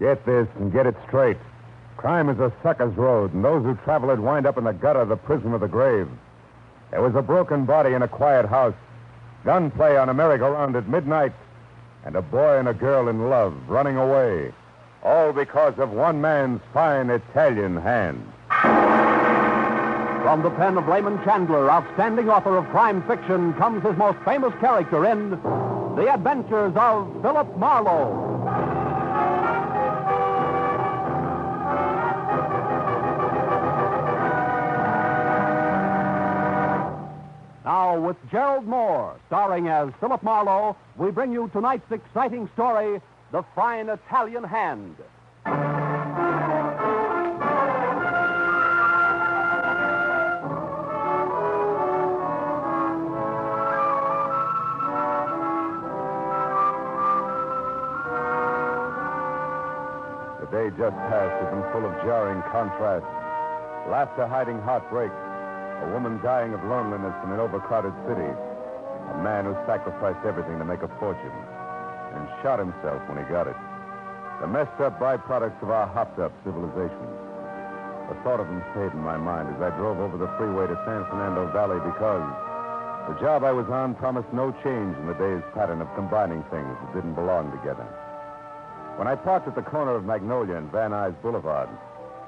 Get this and get it straight. Crime is a sucker's road, and those who travel it wind up in the gutter, the prison of the grave. There was a broken body in a quiet house, gunplay on a merry-go-round at midnight, and a boy and a girl in love running away. All because of one man's fine Italian hand. From the pen of Layman Chandler, outstanding author of crime fiction, comes his most famous character in The Adventures of Philip Marlowe. Now, with Gerald Moore, starring as Philip Marlowe, we bring you tonight's exciting story, The Fine Italian Hand. The day just past had been full of jarring contrasts. Laughter hiding heartbreak. A woman dying of loneliness in an overcrowded city. A man who sacrificed everything to make a fortune and shot himself when he got it. The messed up byproducts of our hopped-up civilization. The thought of them stayed in my mind as I drove over the freeway to San Fernando Valley because the job I was on promised no change in the day's pattern of combining things that didn't belong together. When I parked at the corner of Magnolia and Van Nuys Boulevard,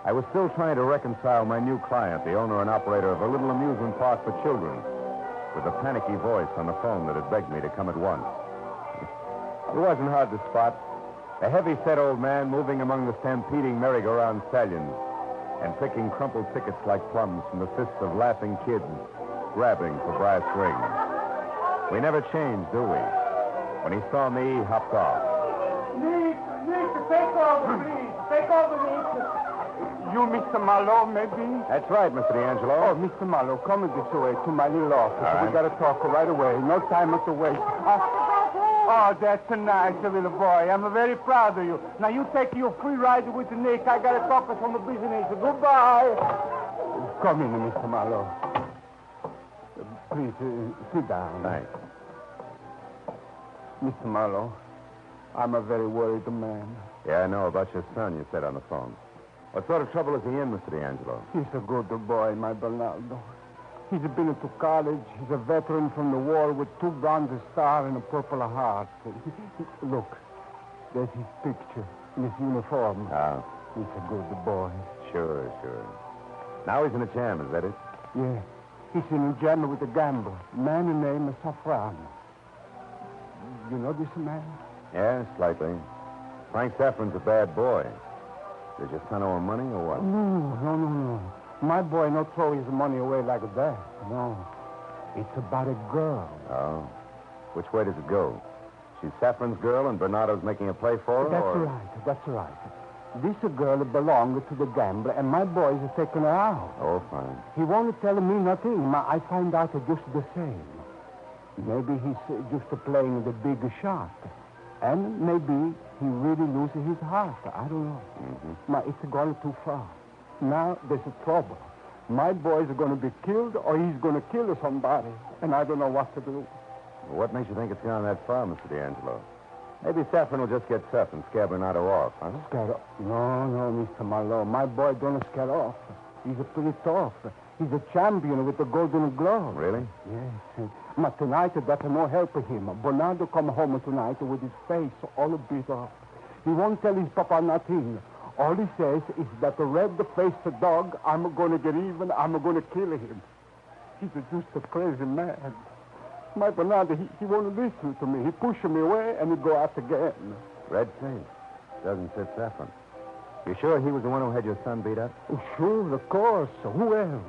I was still trying to reconcile my new client, the owner and operator of a little amusement park for children, with a panicky voice on the phone that had begged me to come at once. It wasn't hard to spot. A heavy-set old man moving among the stampeding merry-go-round stallions and picking crumpled tickets like plums from the fists of laughing kids grabbing for brass rings. We never change, do we? When he saw me, he hopped off. Nick, take over, please. Take over, Nick. You, Mr. Marlowe, maybe? That's right, Mr. D'Angelo. Oh, Mr. Marlowe, come this way to my little office. All right. We got to talk right away. No time to waste. Oh, that's a nice little boy. I'm very proud of you. Now, you take your free ride with Nick. I got to talk with some business. Goodbye. Come in, Mr. Marlowe. Please, sit down. Thanks. Mr. Marlowe, I'm a very worried man. Yeah, I know about your son, you said on the phone. What sort of trouble is he in, Mr. D'Angelo? He's a good boy, my Bernardo. He's been to college. He's a veteran from the war with 2 bronze stars and a purple heart. Look, there's his picture in his uniform. Ah. He's a good boy. Sure. Now he's in a jam, is that it? Yeah. He's in a jam with a gambler, man named Safran. You know this man? Yeah, slightly. Frank Saffron's a bad boy. Does your son owe him money or what? No. My boy not throw his money away like that. No. It's about a girl. Oh. Which way does it go? She's Saffron's girl and Bernardo's making a play for her? That's right. This girl belongs to the gambler, and my boy is taking her out. Oh, fine. He won't tell me nothing. I find out just the same. Maybe he's just playing the big shot. And maybe he really loses his heart. I don't know. Mm-hmm. It's gone too far. Now there's a trouble. My boy's going to be killed or he's going to kill somebody. And I don't know what to do. Well, what makes you think it's gone that far, Mr. D'Angelo? Maybe Saffron will just get tough and scare Bernardo off, huh? Scare off? No, Mr. Marlowe. My boy don't scare off. He's pretty tough. He's a champion with the Golden Glove. Really? Yes. But tonight, that's no help for him. Bernardo come home tonight with his face all beat up. He won't tell his papa nothing. All he says is that the red-faced dog, I'm going to get even, I'm going to kill him. He's just a crazy man. My Bernardo, he won't listen to me. He pushes me away and he go out again. Red face. Doesn't fit Saffron. You sure he was the one who had your son beat up? Oh, sure, of course. Who else?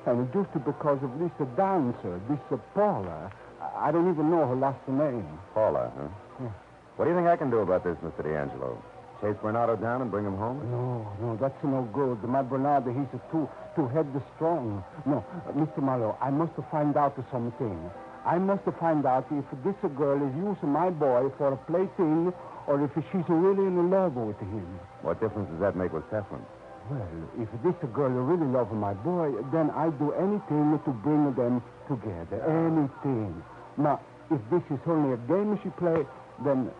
And just because of this dancer, this Paula, I don't even know her last name. Paula, huh? Yeah. What do you think I can do about this, Mr. D'Angelo? Chase Bernardo down and bring him home? No, that's no good. My Bernardo, he's too headstrong. No, Mr. Marlowe, I must find out something. I must find out if this girl is using my boy for a plaything or if she's really in love with him. What difference does that make with Saffron? Well, if this girl really loves my boy, then I'd do anything to bring them together. Anything. Now, if this is only a game she play, then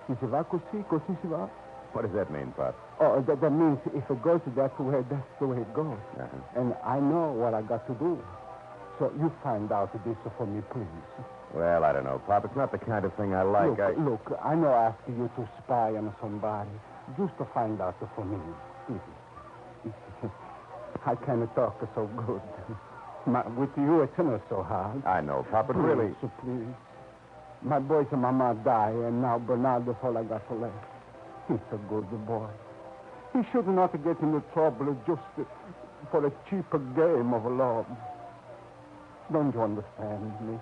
si va così si va. What does that mean, Pop? Oh, that means if it goes that way, that's the way it goes. Uh-huh. And I know what I got to do. So you find out this for me, please. Well, I don't know, Pop. It's not the kind of thing I like. Look, I know asking you to spy on somebody just to find out for me. Easy. I can't talk so good. With you, it's not so hard. I know, Pop, but really... So please. My boys and mama die, and now Bernardo's all I got left. He's a good boy. He should not get into trouble just for a cheaper game of love. Don't you understand me?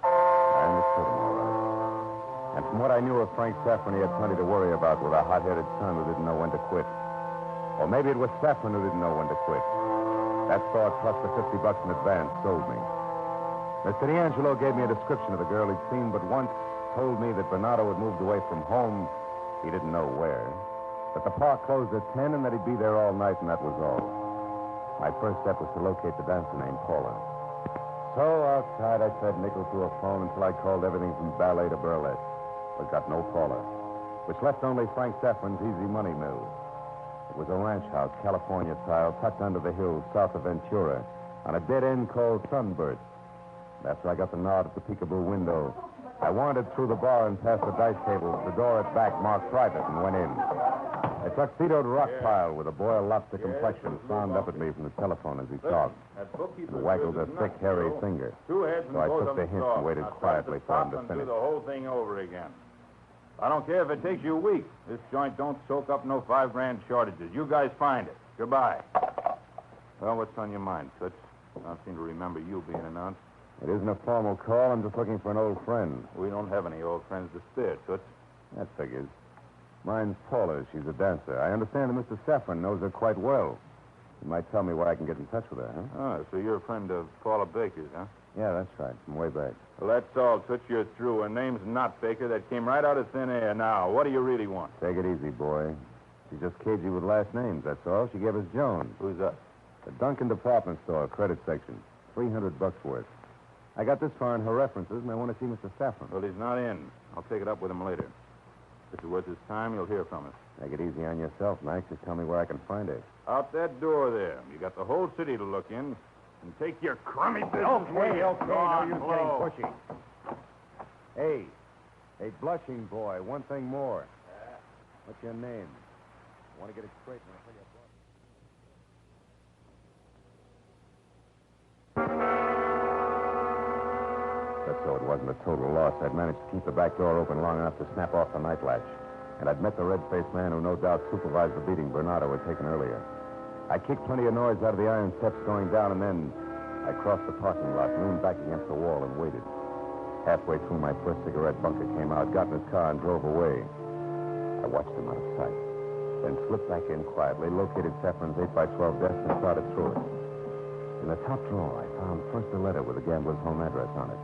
I understood him all right. And from what I knew of Frank Saffron, he had plenty to worry about with a hot-headed son who didn't know when to quit. Or maybe it was Saffron who didn't know when to quit. That thought, plus the $50 in advance, sold me. Mr. D'Angelo gave me a description of the girl he'd seen, but once told me that Bernardo had moved away from home. He didn't know where. That the park closed at 10 and that he'd be there all night, and that was all. My first step was to locate the dancer named Paula. So outside, I fed nickel through a phone until I called everything from ballet to burlesque, but got no Paula, which left only Frank Saffron's Easy Money Mill. It was a ranch house, California style, tucked under the hills south of Ventura, on a dead end called Sunburst. After I got the nod at the peekaboo window, I wandered through the bar and past the dice tables, the door at back marked private, and went in. A tuxedoed rock pile with a boiled lobster complexion frowned up at me from the telephone as he talked, and waggled a thick, hairy finger. So I took the hint and waited quietly for him to finish. Do the whole thing over again. I don't care if it takes you a week. This joint don't soak up no $5,000 shortages. You guys find it. Goodbye. Well, what's on your mind, Toots? I don't seem to remember you being announced. It isn't a formal call. I'm just looking for an old friend. We don't have any old friends to spare, Toots. That figures. Mine's Paula. She's a dancer. I understand that Mr. Saffron knows her quite well. You might tell me where I can get in touch with her, huh? Oh, so you're a friend of Paula Baker's, huh? Yeah, that's right. From way back. Well, that's all, Toots. You're through. Her name's not Baker. That came right out of thin air. Now, what do you really want? Take it easy, boy. She's just cagey with last names, that's all. She gave us Jones. Who's that? The Duncan department store, credit section. $300 worth. I got this far in her references, and I want to see Mr. Saffron. Well, he's not in. I'll take it up with him later. If it's worth his time, you'll hear from us. Take it easy on yourself, Max. Just tell me where I can find her. Out that door there. You got the whole city to look in. And take your crummy business. Okay. Go on, No use Marlowe. getting pushy. Hey, blushing boy, one thing more. What's your name? I want to get it straight when I tell you I brought But so it wasn't a total loss. I'd managed to keep the back door open long enough to snap off the night latch. And I'd met the red-faced man who no doubt supervised the beating Bernardo had taken earlier. I kicked plenty of noise out of the iron steps going down, and then I crossed the parking lot, leaned back against the wall, and waited. Halfway through, my first cigarette bunker came out, got in his car, and drove away. I watched him out of sight, then slipped back in quietly, located Saffron's 8x12 desk, and started through it. In the top drawer, I found first a letter with the gambler's home address on it.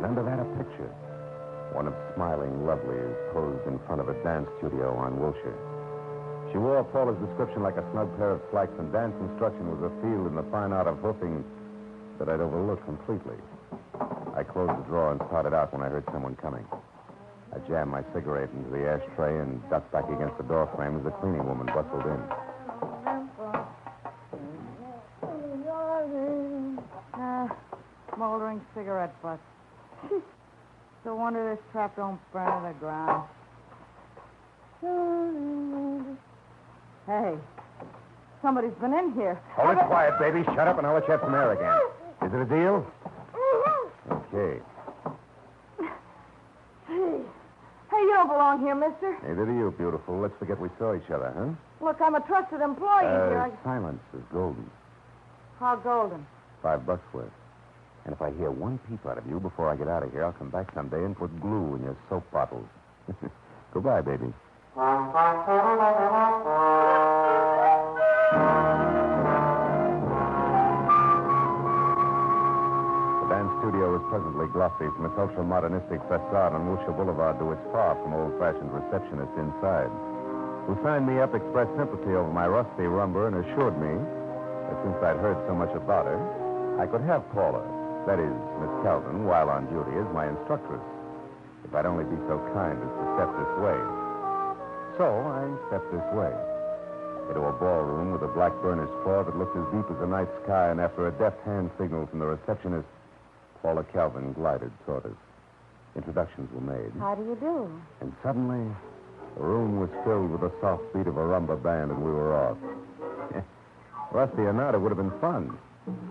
And under that, a picture. One of smiling lovelies posed in front of a dance studio on Wilshire. She wore Paula's description like a snug pair of slacks, and dance instruction was a field in the fine art of hoofing that I'd overlooked completely. I closed the drawer and started out when I heard someone coming. I jammed my cigarette into the ashtray and ducked back against the door frame as the cleaning woman bustled in. Smoldering cigarette butt. No wonder this trap don't burn to the ground. Hey, somebody's been in here. Hold it quiet, baby. Shut up and I'll let you have some air again. Is it a deal? Okay. Hey, you don't belong here, mister. Neither do you, beautiful. Let's forget we saw each other, huh? Look, I'm a trusted employee here. Silence is golden. How golden? $5 worth. And if I hear one peep out of you before I get out of here, I'll come back someday and put glue in your soap bottles. Goodbye, baby. The dance studio was pleasantly glossy from its ultra-modernistic facade on Wilshire Boulevard to its far from old-fashioned receptionist inside, who signed me up, expressed sympathy over my rusty rumber, and assured me that since I'd heard so much about her, I could have Paula, that is, Miss Calvin, while on duty as my instructress, if I'd only be so kind as to step this way. So I stepped this way, into a ballroom with a black burnished floor that looked as deep as the night sky, and after a deft hand signal from the receptionist, Paula Calvin glided toward us. Introductions were made. How do you do? And suddenly, the room was filled with the soft beat of a rumba band, and we were off. Rusty or not, it would have been fun.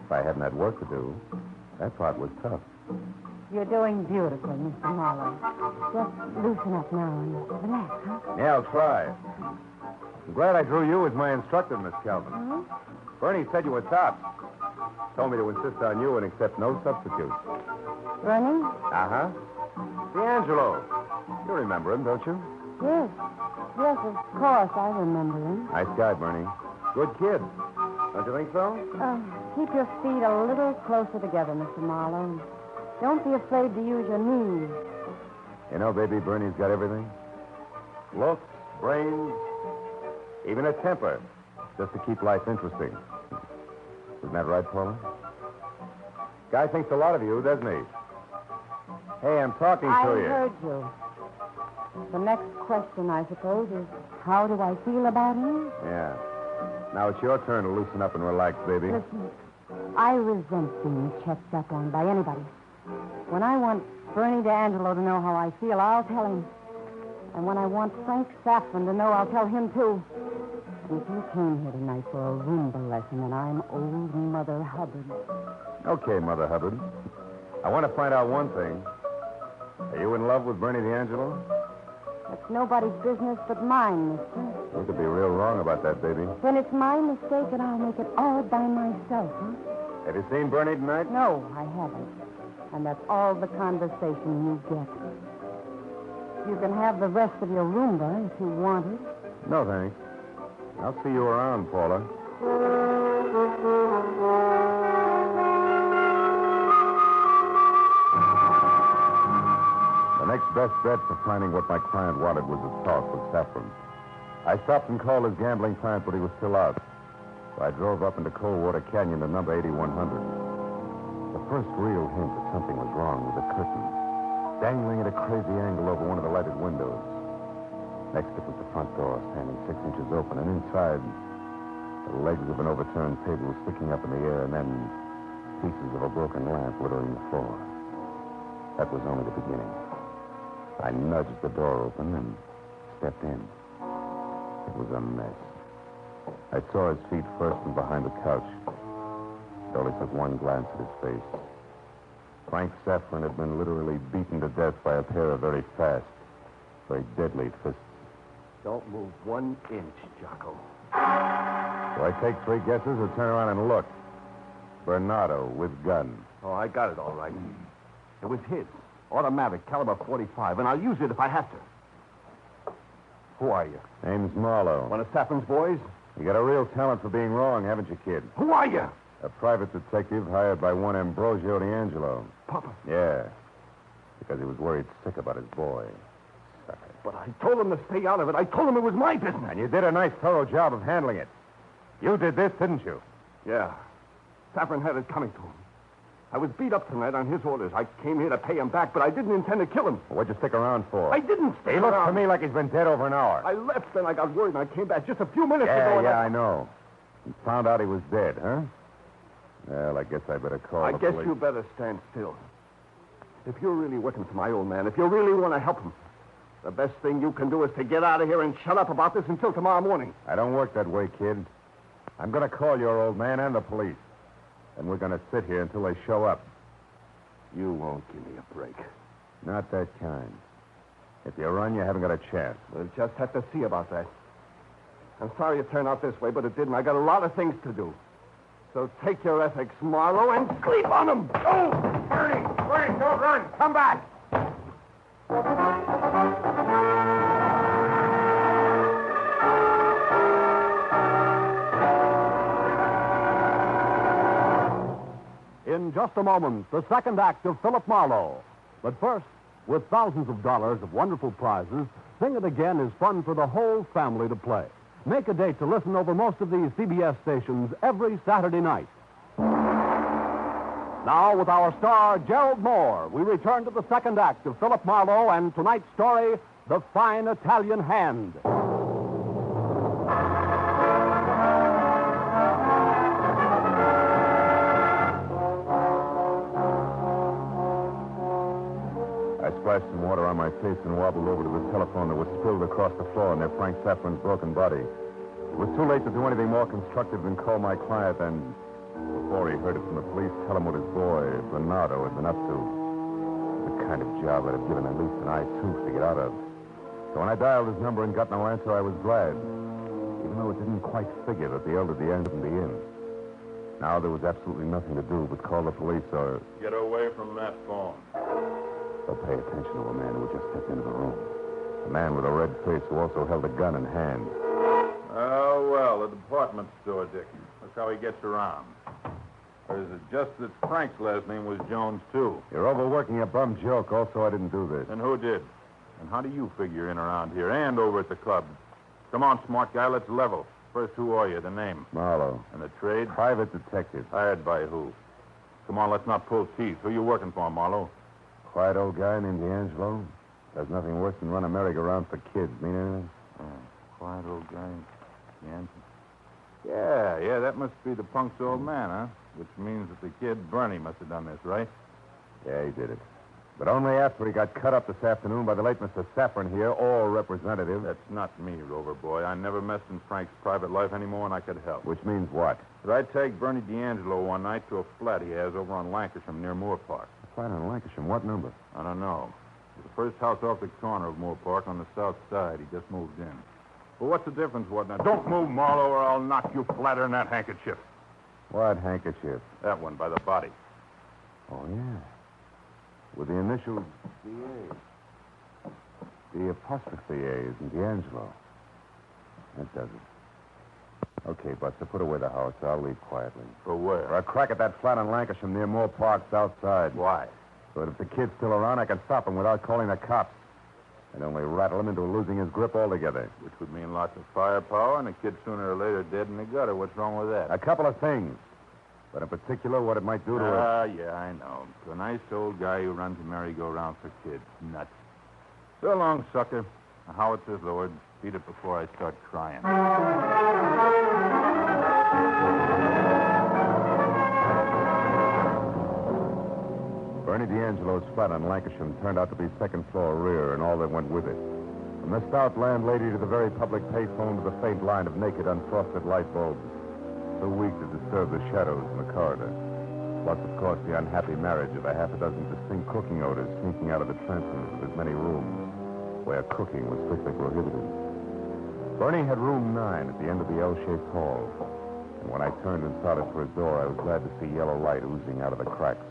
If I hadn't had work to do, that part was tough. You're doing beautiful, Mr. Marlowe. Just loosen up now and relax, huh? Yeah, I'll try. I'm glad I drew you as my instructor, Miss Calvin. Hmm? Bernie said you were tops. Told me to insist on you and accept no substitutes. Bernie? Uh-huh. D'Angelo. You remember him, don't you? Yes. Yes, of course, I remember him. Nice guy, Bernie. Good kid. Don't you think so? Keep your feet a little closer together, Mr. Marlowe. Don't be afraid to use your knees. You know, baby, Bernie's got everything. Looks, brains, even a temper, just to keep life interesting. Isn't that right, Paula? Guy thinks a lot of you, doesn't he? Hey, I'm talking to you. I heard you. The next question, I suppose, is how do I feel about him? Yeah. Now it's your turn to loosen up and relax, baby. Listen, I resent being checked up on by anybody. When I want Bernie D'Angelo to know how I feel, I'll tell him. And when I want Frank Saffron to know, I'll tell him, too. And if you came here tonight for a Roomba lesson, then I'm old Mother Hubbard. Okay, Mother Hubbard. I want to find out one thing. Are you in love with Bernie D'Angelo? That's nobody's business but mine, mister. You could be real wrong about that, baby. Then it's my mistake, and I'll make it all by myself, huh? Have you seen Bernie tonight? No, I haven't. And that's all the conversation you get. You can have the rest of your Roomba if you want it. No, thanks. I'll see you around, Paula. The next best bet for finding what my client wanted was a talk with Saffron. I stopped and called his gambling client, but he was still out. So I drove up into Coldwater Canyon to number 8100. The first real hint that something was wrong was a curtain dangling at a crazy angle over one of the lighted windows. Next, it was the front door, standing 6 inches open, and inside, the legs of an overturned table sticking up in the air, and then pieces of a broken lamp littering the floor. That was only the beginning. I nudged the door open and stepped in. It was a mess. I saw his feet first from behind the couch. It only took one glance at his face. Frank Saffron had been literally beaten to death by a pair of very fast, very deadly fists. Don't move 1 inch, Jocko. Do I take 3 guesses or turn around and look? Bernardo with gun. Oh, I got it all right. It was his. Automatic, caliber 45, and I'll use it if I have to. Who are you? Name's Marlowe. One of Saffron's boys? You got a real talent for being wrong, haven't you, kid? Who are you? A private detective hired by one Ambrosio D'Angelo. Papa. Yeah. Because he was worried sick about his boy. Sucker. But I told him to stay out of it. I told him it was my business. And you did a nice, thorough job of handling it. You did this, didn't you? Yeah. Saffron had it coming to him. I was beat up tonight on his orders. I came here to pay him back, but I didn't intend to kill him. What'd you stick around for? I didn't stay He looks around. to me like he's been dead over an hour. I left, then I got worried, and I came back just a few minutes ago. And I know. You found out he was dead, huh? Well, I guess I better call I the guess police. you better stand still. If you're really working for my old man, if you really want to help him, the best thing you can do is to get out of here and shut up about this until tomorrow morning. I don't work that way, kid. I'm going to call your old man and the police. And we're going to sit here until they show up. You won't give me a break. Not that kind. If you run, you haven't got a chance. We'll just have to see about that. I'm sorry it turned out this way, but it didn't. I got a lot of things to do. So take your ethics, Marlowe, and sleep on them. Go! Bernie! Bernie, don't run! Come back! In just a moment, the second act of Philip Marlowe. But first, with thousands of dollars of wonderful prizes, Sing It Again is fun for the whole family to play. Make a date to listen over most of these CBS stations every Saturday night. Now, with our star, Gerald Moore, we return to the second act of Philip Marlowe and tonight's story, The Fine Italian Hand. splashed some water on my face and wobbled over to the telephone that was spilled across the floor near Frank Saffron's broken body. It was too late to do anything more constructive than call my client and, before he heard it from the police, tell him what his boy, Bernardo, had been up to. The kind of job that had given at least an eye tooth to get out of. So when I dialed his number and got no answer, I was glad. Even though it didn't quite figure that the elder Deanne wouldn't be in. Now there was absolutely nothing to do but call the police or... Get away from that phone. Or pay attention to a man who had just stepped into the room. A man with a red face who also held a gun in hand. Oh, well, the department store, Dick. That's how he gets around. Or is it just that Frank's last name was Jones, too? You're overworking a bum joke. Also, I didn't do this. And who did? And how do you figure in around here and over at the club? Come on, smart guy, let's level. First, who are you? The name? Marlowe. And the trade? Private detective. Hired by who? Come on, let's not pull teeth. Who you working for, Marlowe? Quiet old guy named D'Angelo. Does nothing worse than run a merry-go-round for kids. Mean anything? Quiet old guy. Yeah, that must be the punk's old man, huh? Which means that the kid, Bernie, must have done this, right? Yeah, he did it. But only after he got cut up this afternoon by the late Mr. Saffron here, all representative. That's not me, Rover boy. I never messed in Frank's private life anymore, and I could help. Which means what? But I take Bernie D'Angelo one night to a flat he has over on Lancashire near Moore Park. A flat on Lancashire. What number? I don't know. It's the first house off the corner of Moore Park on the south side. He just moved in. Well, what's the difference, what now? Don't move, Marlowe, or I'll knock you flatter in that handkerchief. What handkerchief? That one by the body. Oh, yeah. With the initials D.A. The apostrophe A is in D'Angelo. That does it. Okay, Buster, put away the house. I'll leave quietly. For where? For a crack at that flat on Lancashire near Moore Park, south side. Why? So that if the kid's still around, I can stop him without calling the cops. And only rattle him into losing his grip altogether. Which would mean lots of firepower and a kid sooner or later dead in the gutter. What's wrong with that? A couple of things. But in particular, what it might do to her. Yeah, I know. To a nice old guy who runs a merry-go-round for kids. Nuts. So long, sucker. The howitzers, Lord. Beat it before I start crying. Bernie D'Angelo's flat on Lancashire turned out to be second floor rear and all that went with it. From the stout landlady to the very public payphone to the faint line of naked, unfrosted light bulbs. Too weak to disturb the shadows in the corridor. Plus, of course, the unhappy marriage of a half a dozen distinct cooking odors sneaking out of the transoms of as many rooms, where cooking was strictly prohibited. Bernie had room 9 at the end of the L-shaped hall. And when I turned and started for his door, I was glad to see yellow light oozing out of the cracks.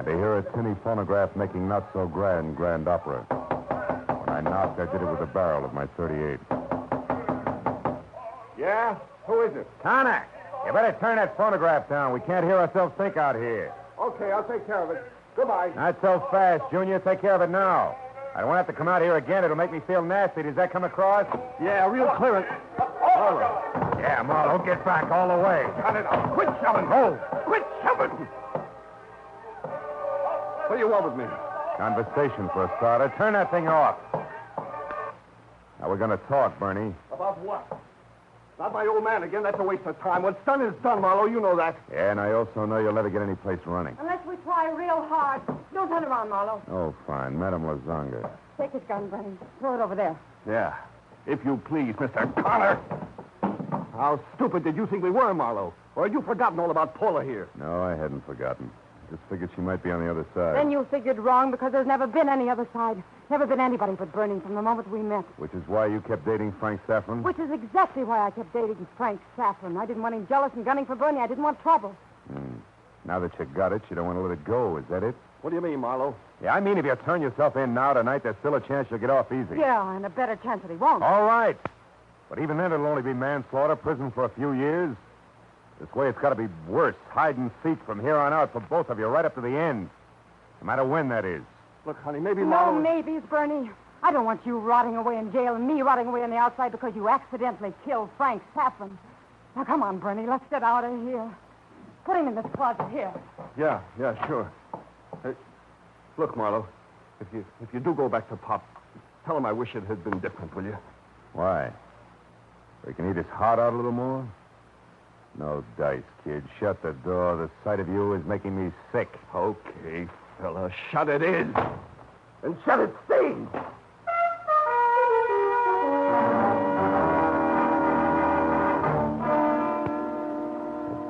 And to hear a tinny phonograph making not-so-grand opera. When I knocked, I did it with the barrel of my .38. Yeah? Who is it? Connor! You better turn that phonograph down. We can't hear ourselves think out here. Okay, I'll take care of it. Goodbye. Not so fast, Junior. Take care of it now. I don't have to come out here again. It'll make me feel nasty. Does that come across? Yeah, real clear it. All right. Yeah, Marlowe, get back all the way. Cut it out. Quit shoving. Oh. Quit shoving. What do you want with me? Conversation for a starter. Turn that thing off. Now, we're going to talk, Bernie. About what? Not my old man again. That's a waste of time. What's done is done, Marlowe. You know that. Yeah, and I also know you'll never get any place running. Unless we try real hard. Don't turn around, Marlowe. Oh, fine. Madame Lazanga. Take his gun, Bernie. Throw it over there. Yeah. If you please, Mr. Connor. How stupid did you think we were, Marlowe? Or had you forgotten all about Paula here? No, I hadn't forgotten. Just figured she might be on the other side. Then you figured wrong because there's never been any other side. Never been anybody but Bernie from the moment we met. Which is why you kept dating Frank Saffron? Which is exactly why I kept dating Frank Saffron. I didn't want him jealous and gunning for Bernie. I didn't want trouble. Now that you got it, you don't want to let it go. Is that it? What do you mean, Marlowe? Yeah, I mean if you turn yourself in now tonight, there's still a chance you'll get off easy. Yeah, and a better chance that he won't. All right. But even then, it'll only be manslaughter, prison for a few years. This way, it's got to be worse. Hide and seek from here on out for both of you, right up to the end. No matter when that is. Look, honey, maybe No Marlowe... maybes, Bernie. I don't want you rotting away in jail and me rotting away on the outside because you accidentally killed Frank Saffron. Now, come on, Bernie. Let's get out of here. Put him in this closet here. Yeah, sure. Hey, look, Marlowe, if you do go back to Pop, tell him I wish it had been different, will you? Why? So he can eat his heart out a little more? No dice, kid. Shut the door. The sight of you is making me sick. Okay, fella, shut it in. and shall it stay.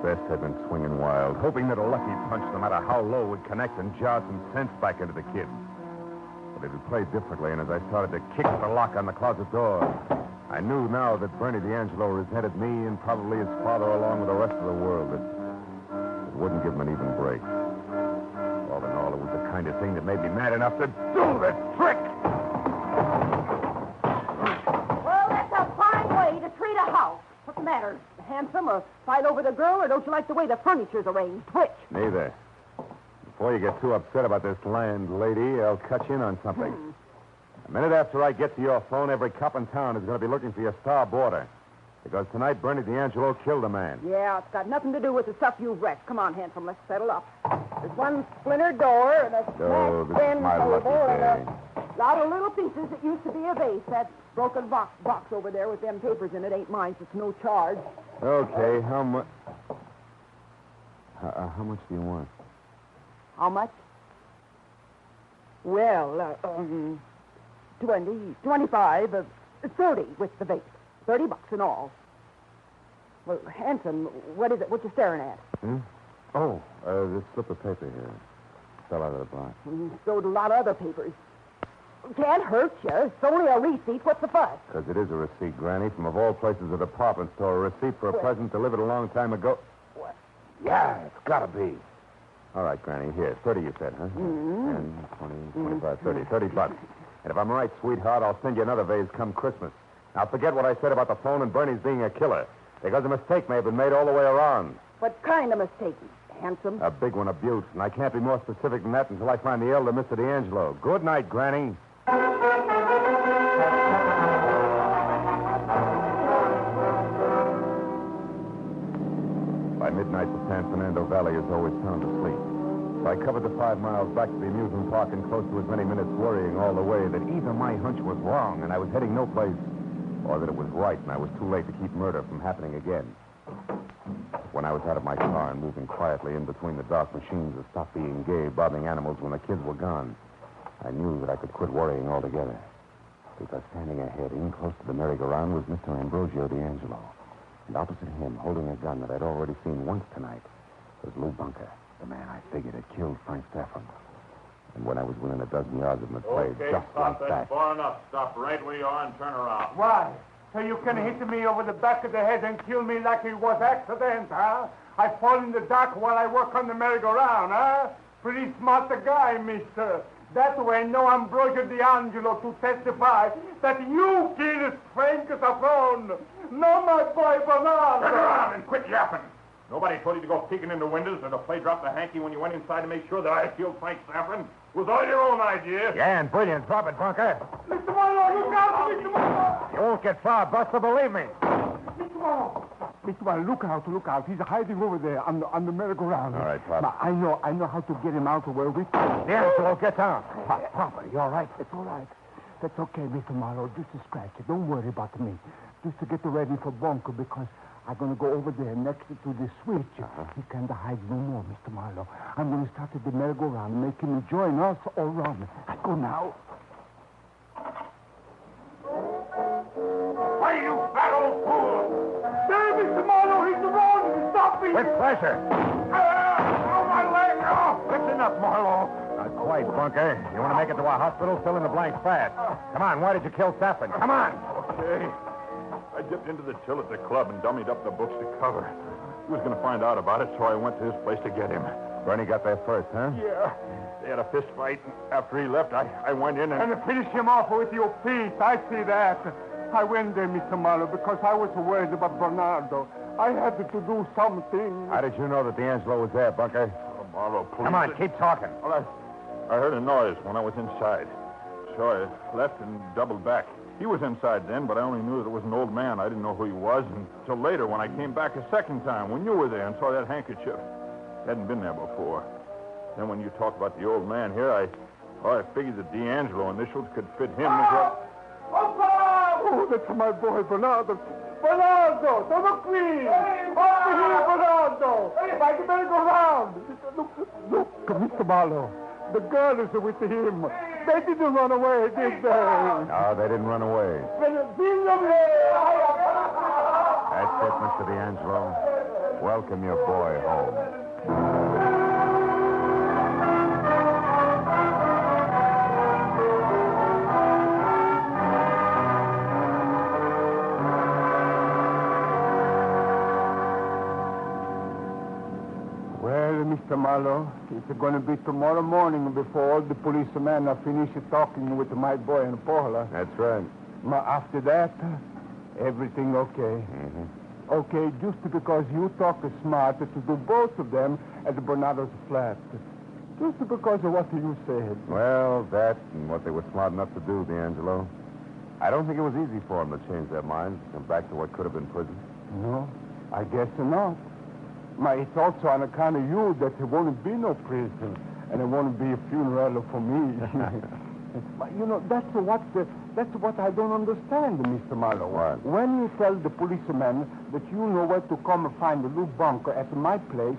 Best had been swinging wild, hoping that a lucky punch, no matter how low, would connect and jar some sense back into the kid. But it had played differently, and as I started to kick the lock on the closet door, I knew now that Bernie D'Angelo resented me and probably his father along with the rest of the world. It wouldn't give him an even break. All in all, it was the kind of thing that made me mad enough to do the trick. Well, that's a fine way to treat a house. What's the matter? Handsome, or fight over the girl, or don't you like the way the furniture's arranged? Which? Neither. Before you get too upset about this landlady, I'll cut you in on something. A minute after I get to your phone, every cop in town is going to be looking for your star boarder. Because tonight, Bernie D'Angelo killed a man. Yeah, it's got nothing to do with the stuff you've wrecked. Come on, Handsome, let's settle up. There's one splintered door and a Oh, smashed this is tin my table lucky and day. a lot of little pieces that used to be a vase. That broken box over there with them papers in it ain't mine, so it's no charge. Okay, how much... how much do you want? How much? Well, 20, 25, 30 with the vase. $30 in all. Well, Hanson, what is it? What you staring at? Oh, this slip of paper here. Fell out of the box. You stowed a lot of other papers. Can't hurt you. It's only a receipt. What's the fuss? Because it is a receipt, Granny, from, of all places, a department store. A receipt for a present delivered a long time ago. What? Yeah, it's got to be. All right, Granny, here. 30 you said, huh? 10, 20, 25, 30. $30. And if I'm right, sweetheart, I'll send you another vase come Christmas. Now, forget what I said about the phone and Bernie's being a killer. Because a mistake may have been made all the way around. What kind of mistake, Handsome? A big one, a beaut. And I can't be more specific than that until I find the elder Mr. D'Angelo. Good night, Granny. By midnight, the San Fernando Valley is always sound asleep. So I covered the 5 miles back to the amusement park in close to as many minutes worrying all the way that either my hunch was wrong and I was heading no place, or that it was right and I was too late to keep murder from happening again. When I was out of my car and moving quietly in between the dark machines that stopped being gay, bobbing animals when the kids were gone, I knew that I could quit worrying altogether. Because standing ahead, in close to the merry-go-round, was Mr. Ambrosio D'Angelo. And opposite him, holding a gun that I'd already seen once tonight, was Lou Bunker, the man I figured had killed Frank Stafford. And when I was within a dozen yards of him, it played just like that. That's far enough. Stop right where you are and turn around. Why? So you can hit me over the back of the head and kill me like it was accident, huh? I fall in the dark while I work on the merry-go-round, huh? Pretty smart guy, mister. That way, no Ambrosio D'Angelo to testify that you killed Frank Stafford. No, my boy Bernardo. Turn around and quit yapping. Nobody told you to go peeking into windows or to play drop the hanky when you went inside to make sure that I killed Frank Stafford. It was all your own idea. Yeah, and brilliant. Drop it, Bunker. Mr. Marlowe, look out, Mr. Marlowe. You won't get far, Buster, believe me. Mr. Marlowe. Mr. Marlowe, look out. He's hiding over there on the merry-go-round. All right, Pop. Now, I know how to get him out of where we... D'Angelo, get down. Papa, you all right? It's all right. That's okay, Mr. Marlowe. Just a scratch. Don't worry about me. Just to get ready for Bunker, because I'm going to go over there next to the switch. He can't hide no more, Mr. Marlowe. I'm going to start at the merry-go-round and make him join us or run. I go now. Why, you fat old fool! There, Mr. Marlowe, he's around. Stop me. With pleasure. Oh, my leg! Oh, listen up, Marlowe. Not quite, Bunker. You want to make it to a hospital? Fill in the blanks fast. Come on, why did you kill Stafford? Come on. Okay. I dipped into the till at the club and dummied up the books to cover. He was going to find out about it, so I went to his place to get him. Bernie got there first, huh? Yeah. They had a fist fight, and after he left, I went in and... And finish him off with your feet. I see that. I went there, Mr. Marlowe, because I was worried about Bernardo. I had to do something. How did you know that D'Angelo was there, Bunker? Oh, Marlowe, please. Come on, keep talking. Well, I heard a noise when I was inside. So I left and doubled back. He was inside then, but I only knew that it was an old man. I didn't know who he was until later when I came back a second time, when you were there and saw that handkerchief. Hadn't been there before. Then when you talked about the old man here, I figured that D'Angelo initials could fit him as well. Oh, that's my boy, Bernardo. Bernardo, come qui. Over here, Bernardo. By the merry-go-round. Look, Mr. Marlowe. The girl is with him. They didn't run away, did they? No, they didn't run away. That's it, Mr. D'Angelo. Welcome your boy home. Well, Mr. Marlowe, it's going to be tomorrow morning before all the policemen are finished talking with my boy and Paula. That's right. After that, everything okay. Mm-hmm. Okay, just because you talk smart to do both of them at Bernardo's flat. Just because of what you said. Well, that and what they were smart enough to do, D'Angelo. I don't think it was easy for them to change their minds and come back to what could have been prison. No, I guess not. It's also on account of you that there won't be no prison, and there won't be a funeral for me. But, that's what I don't understand, Mr. Marlowe. What? When you tell the policeman that you know where to come and find a new bunker at my place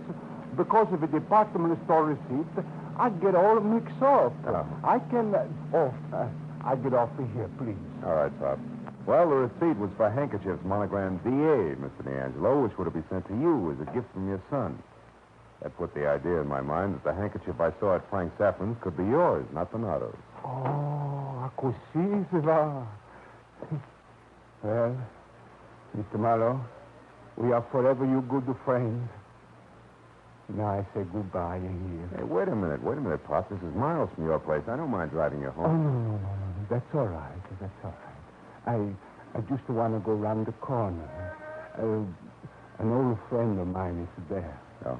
because of a department store receipt, I get all mixed up. Oh. I get off of here, please. All right, Pop. Well, the receipt was for handkerchiefs monogrammed D.A., Mr. D'Angelo, which would be sent to you as a gift from your son. That put the idea in my mind that the handkerchief I saw at Frank Saffron's could be yours, not Bernardo's. Oh, così si va. Well, Mr. Marlowe, we are forever your good friends. Now I say goodbye here. Hey, wait a minute, Pop. This is miles from your place. I don't mind driving you Oh, home. no. That's all right. I just want to go round the corner. An old friend of mine is there. Oh.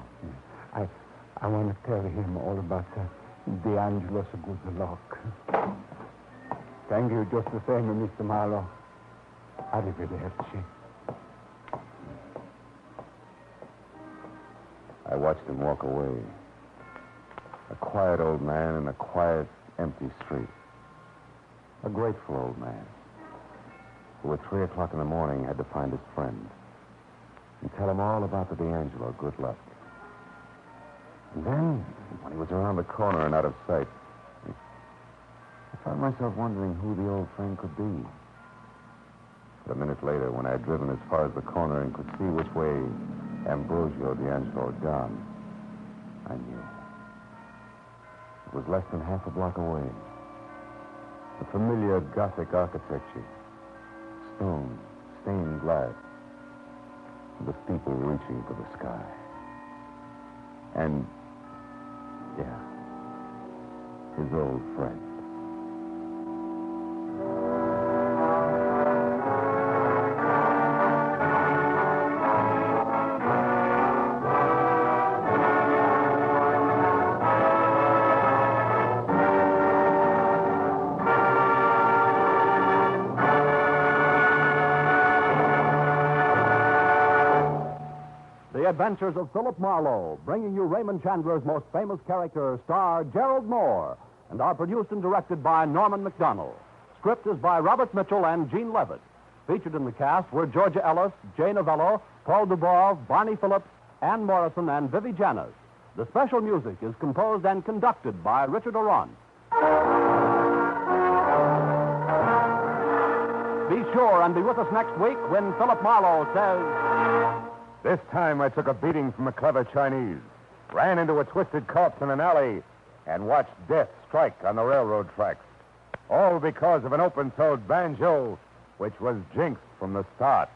I want to tell him all about D'Angelo's good luck. Thank you just the same, Mr. Marlowe. Arrivederci. I watched him walk away. A quiet old man in a quiet, empty street. A grateful old man who at 3 o'clock in the morning had to find his friend and tell him all about the D'Angelo good luck. And then, when he was around the corner and out of sight, I found myself wondering who the old friend could be. But a minute later, when I had driven as far as the corner and could see which way Ambrosio D'Angelo had gone, I knew. It was less than half a block away. The familiar Gothic architecture, stone, stained glass, and the steeple reaching to the sky. And, yeah, his old friend. The Adventures of Philip Marlowe, bringing you Raymond Chandler's most famous character, star Gerald Moore, and are produced and directed by Norman McDonald. Script is by Robert Mitchell and Gene Levitt. Featured in the cast were Georgia Ellis, Jay Novello, Paul Dubov, Barney Phillips, Ann Morrison, and Vivi Janis. The special music is composed and conducted by Richard Oron. Be sure and be with us next week when Philip Marlowe says... This time I took a beating from a clever Chinese, ran into a twisted corpse in an alley, and watched death strike on the railroad tracks. All because of an open-toed banjo, which was jinxed from the start.